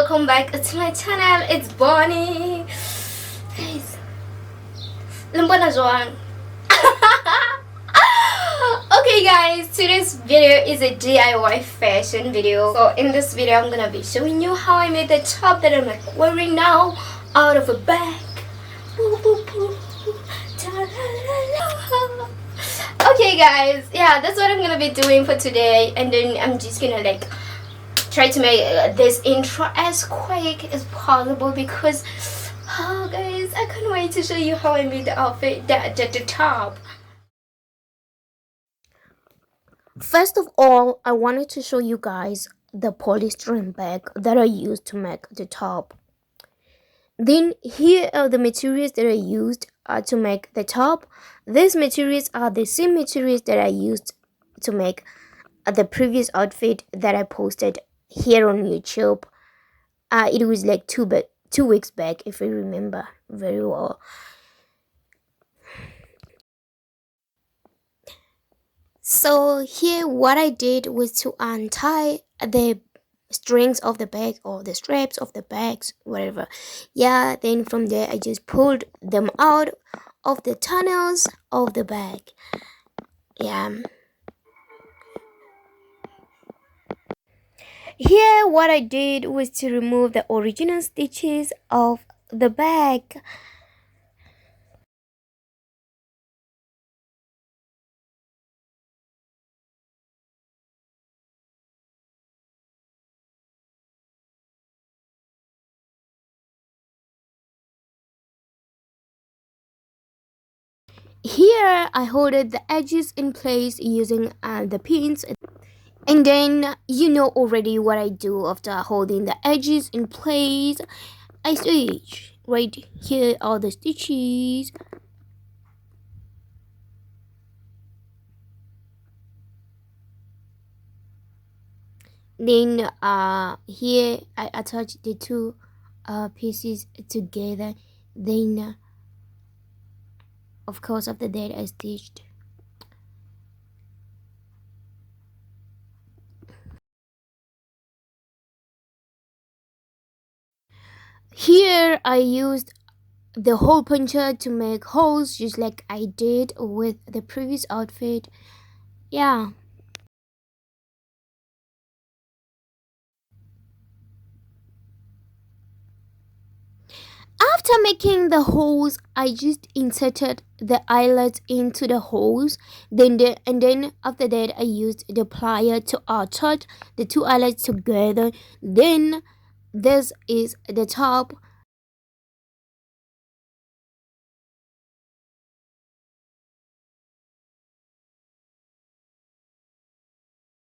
welcome back to my channel. It's Bonnie. Guys, Lumbana Joan. Okay guys, today's video is a DIY fashion video. So in this video I'm gonna be showing you how I made the top that I'm like wearing now out of a bag. Okay guys, yeah, that's what I'm gonna be doing for today, and then I'm just gonna like try to make this intro as quick as possible because oh guys, I can't wait to show you how I made the outfit, the top. First of all, I wanted to show you guys the polystyrene bag that I used to make the top. Then here are the materials that I used to make the top. These materials are the same materials that I used to make the previous outfit that I posted here on YouTube. It was like 2 weeks back, if I remember very well. So here what I did was to untie the strings of the bag or the straps of the bags, whatever. Yeah, then from there I just pulled them out of the tunnels of the bag. Yeah. Here what I did was to remove the original stitches of the bag. Here I holded the edges in place using the pins, and then you know already what I do after holding the edges in place. I stitch. Right here are the stitches. Then here I attach the two pieces together. Then of course after that I stitched. Here I used the hole puncher to make holes just like I did with the previous outfit. Yeah. After making the holes, I just inserted the eyelets into the holes. Then after that, I used the plier to attach the two eyelets together. Then this is the top